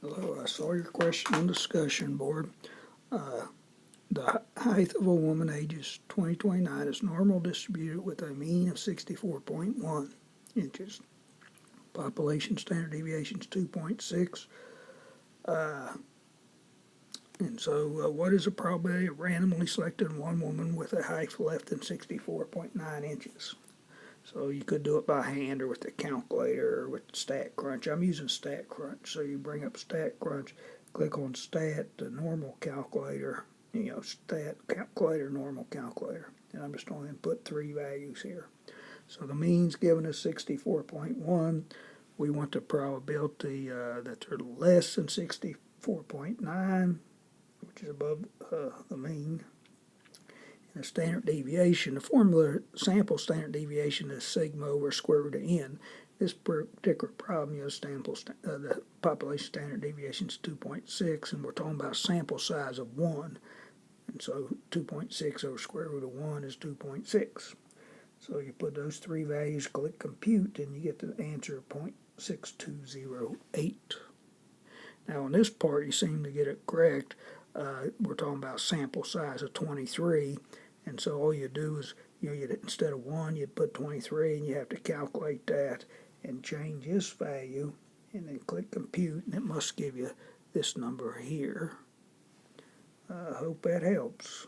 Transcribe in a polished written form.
Hello, I saw your question on discussion board. The height of a woman ages 20-29 is normal distributed with a mean of 64.1 inches. Population standard deviation is 2.6. And so what is the probability of randomly selecting one woman with a height less than 64.9 inches? So you could do it by hand or with the calculator or with StatCrunch. I'm using StatCrunch. So you bring up StatCrunch, click on Stat, the normal calculator, Stat, calculator, normal calculator. And I'm just going to input three values here. So the mean's given us 64.1. We want the probability that they're less than 64.9, which is above the mean. And the standard deviation, the formula sample standard deviation is sigma over square root of n. This particular problem, the population standard deviation is 2.6, and we're talking about sample size of 1. And so 2.6 over square root of 1 is 2.6. So you put those three values, click compute, and you get the answer of 0.6208. Now on this part, you seem to get it correct. We're talking about sample size of 23. And so all you do is, instead of 1, you put 23, and you have to calculate that and change this value, and then click compute, and it must give you this number here. I hope that helps.